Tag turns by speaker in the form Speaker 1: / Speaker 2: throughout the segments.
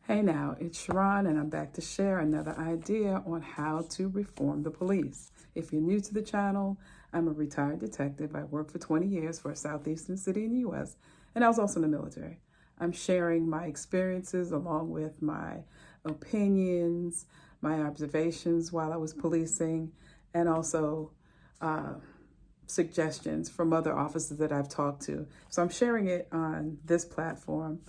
Speaker 1: Hey now, it's Sharon, and I'm back to share another idea on how to reform the police. If you're new to the channel, I'm a retired detective. I worked for 20 years for a southeastern city in the U.S., and I was also in the military. I'm sharing my experiences along with my opinions, my observations while I was policing, and also suggestions from other officers that I've talked to. So I'm sharing it on this platform.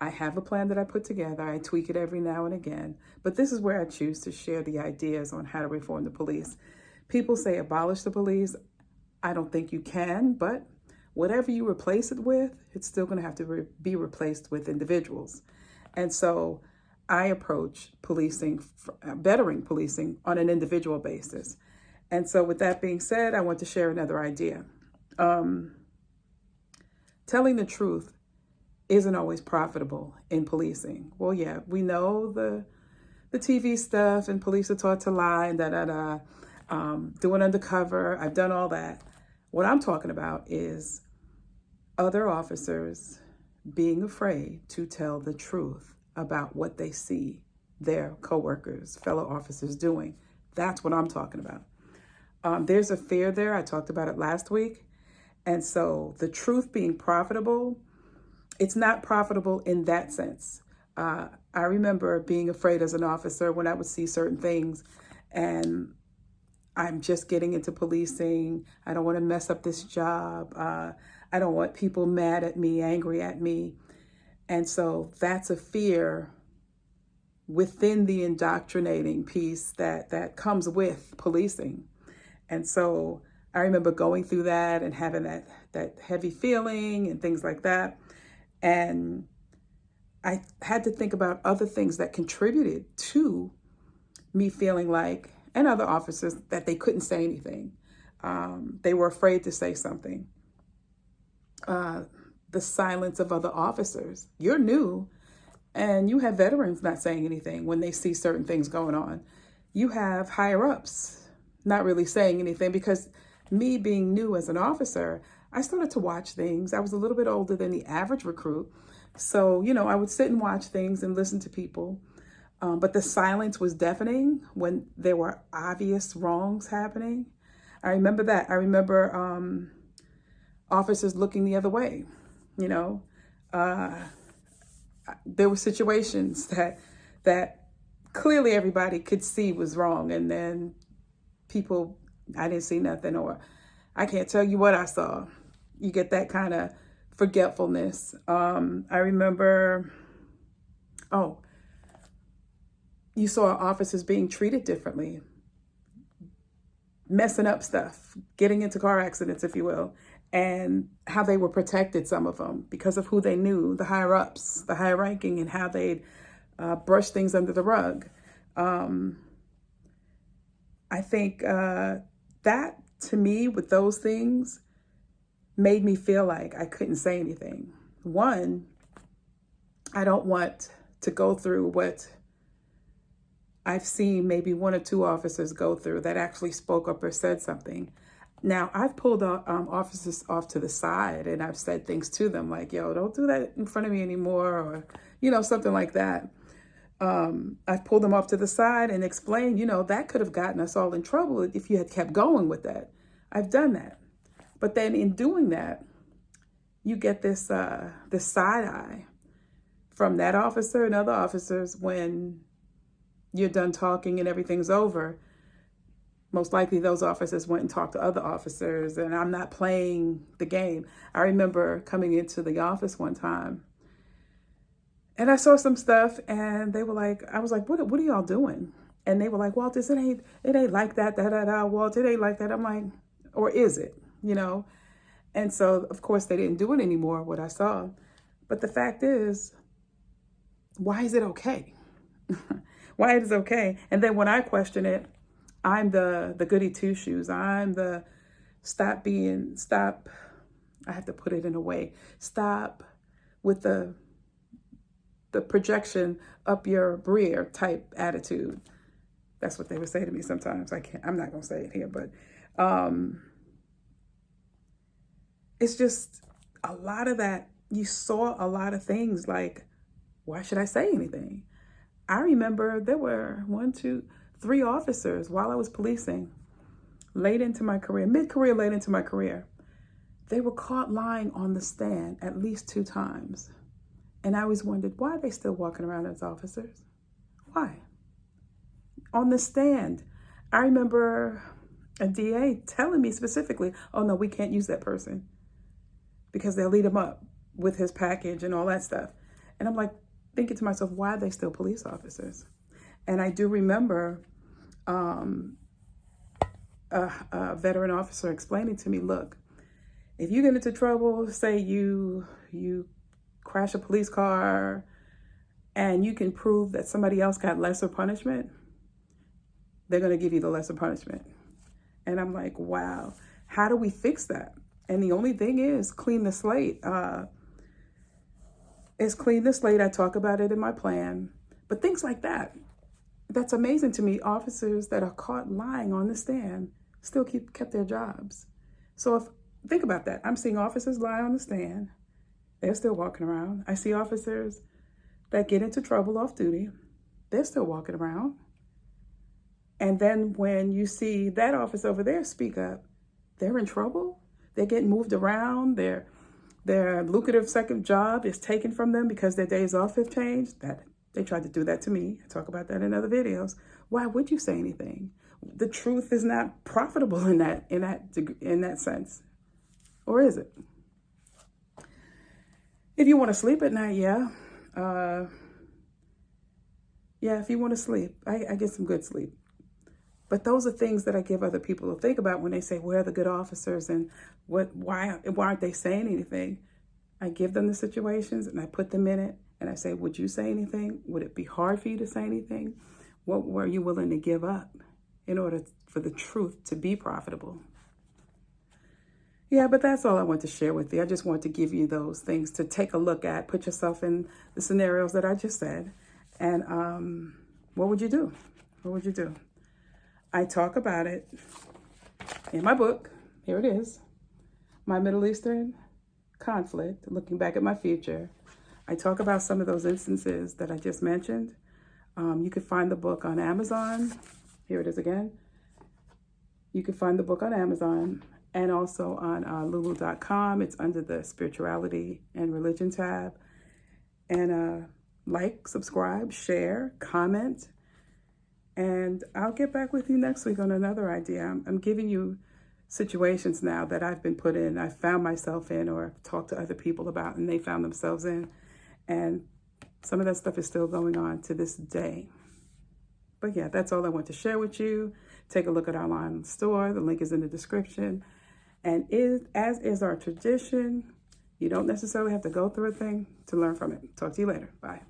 Speaker 1: I have a plan that I put together. I tweak it every now and again, but this is where I choose to share the ideas on how to reform the police. People say abolish the police. I don't think you can, but whatever you replace it with, it's still going to have to be replaced with individuals. And so I approach policing, bettering policing on an individual basis. And so with that being said, I want to share another idea. Telling the truth isn't always profitable in policing. Well, yeah, we know the TV stuff and police are taught to lie and doing undercover. I've done all that. What I'm talking about is other officers being afraid to tell the truth about what they see their coworkers, fellow officers doing. That's what I'm talking about. There's a fear there. I talked about it last week. And so the truth being profitable, it's not profitable in that sense. I remember being afraid as an officer when I would see certain things and I'm just getting into policing. I don't want to mess up this job. I don't want people mad at me, angry at me. And so that's a fear within the indoctrinating piece that comes with policing. And so I remember going through that and having that heavy feeling and things like that. And I had to think about other things that contributed to me feeling like, and other officers, that they couldn't say anything. They were afraid to say something. The silence of other officers. You're new and you have veterans not saying anything when they see certain things going on. You have higher ups not really saying anything because me being new as an officer, I started to watch things. I was a little bit older than the average recruit. So, I would sit and watch things and listen to people. But the silence was deafening when there were obvious wrongs happening. I remember that. I remember officers looking the other way. There were situations that clearly everybody could see was wrong. And then people, I didn't see nothing, or I can't tell you what I saw. You get that kind of forgetfulness. I remember, you saw officers being treated differently, messing up stuff, getting into car accidents, if you will, and how they were protected, some of them, because of who they knew, the higher ups, the higher ranking, and how they'd brush things under the rug. I think that, to me, with those things, made me feel like I couldn't say anything. One, I don't want to go through what I've seen maybe one or two officers go through that actually spoke up or said something. Now, I've pulled officers off to the side and I've said things to them like, yo, don't do that in front of me anymore, or, something like that. I've pulled them off to the side and explained, that could have gotten us all in trouble if you had kept going with that. I've done that. But then in doing that, you get this side eye from that officer and other officers when you're done talking and everything's over. Most likely those officers went and talked to other officers, and I'm not playing the game. I remember coming into the office one time and I saw some stuff and they were like, I was like, what are y'all doing? And they were like, Walt, it ain't like that, Walt, it ain't like that. I'm like, or is it, And so, of course, they didn't do it anymore, what I saw. But the fact is, why is it okay? Why it is okay? And then when I question it, I'm the goody two shoes. I'm the stop, I have to put it in a way, stop with the projection up your rear type attitude. That's what they would say to me sometimes. I'm not going to say it here, but it's just a lot of that. You saw a lot of things like, why should I say anything? I remember there were 3 officers while I was policing, late into my career, mid-career, late into my career. They were caught lying on the stand at least 2 times. And I always wondered, why are they still walking around as officers? Why? On the stand. I remember a DA telling me specifically, oh no, we can't use that person because they'll lead him up with his package and all that stuff. And I'm like thinking to myself, why are they still police officers? And I do remember a veteran officer explaining to me, look, if you get into trouble, say you crash a police car and you can prove that somebody else got lesser punishment, they're going to give you the lesser punishment. And I'm like, wow, how do we fix that? And the only thing is clean the slate. Clean the slate. I talk about it in my plan. But things like that, that's amazing to me. Officers that are caught lying on the stand still kept their jobs. So think about that. I'm seeing officers lie on the stand. They're still walking around. I see officers that get into trouble off duty. They're still walking around. And then when you see that officer over there speak up, they're in trouble. They're getting moved around. Their lucrative second job is taken from them because their days off have changed. They tried to do that to me. I talk about that in other videos. Why would you say anything? The truth is not profitable in that sense. Or is it? If you want to sleep at night, yeah. If you want to sleep, I get some good sleep. But those are things that I give other people to think about when they say, where are the good officers and why aren't they saying anything? I give them the situations and I put them in it and I say, would you say anything? Would it be hard for you to say anything? What were you willing to give up in order for the truth to be profitable? Yeah, but that's all I want to share with you. I just want to give you those things to take a look at, put yourself in the scenarios that I just said. And what would you do? What would you do? I talk about it in my book. Here it is. My Middle Eastern Conflict, Looking Back at My Future. I talk about some of those instances that I just mentioned. You can find the book on Amazon. Here it is again. You can find the book on Amazon and also on lulu.com. It's under the spirituality and religion tab. And like, subscribe, share, comment. And I'll get back with you next week on another idea. I'm giving you situations now that I've been put in, I found myself in, or talked to other people about, and they found themselves in. And some of that stuff is still going on to this day. But yeah, that's all I want to share with you. Take a look at our online store. The link is in the description. And as is our tradition, you don't necessarily have to go through a thing to learn from it. Talk to you later. Bye.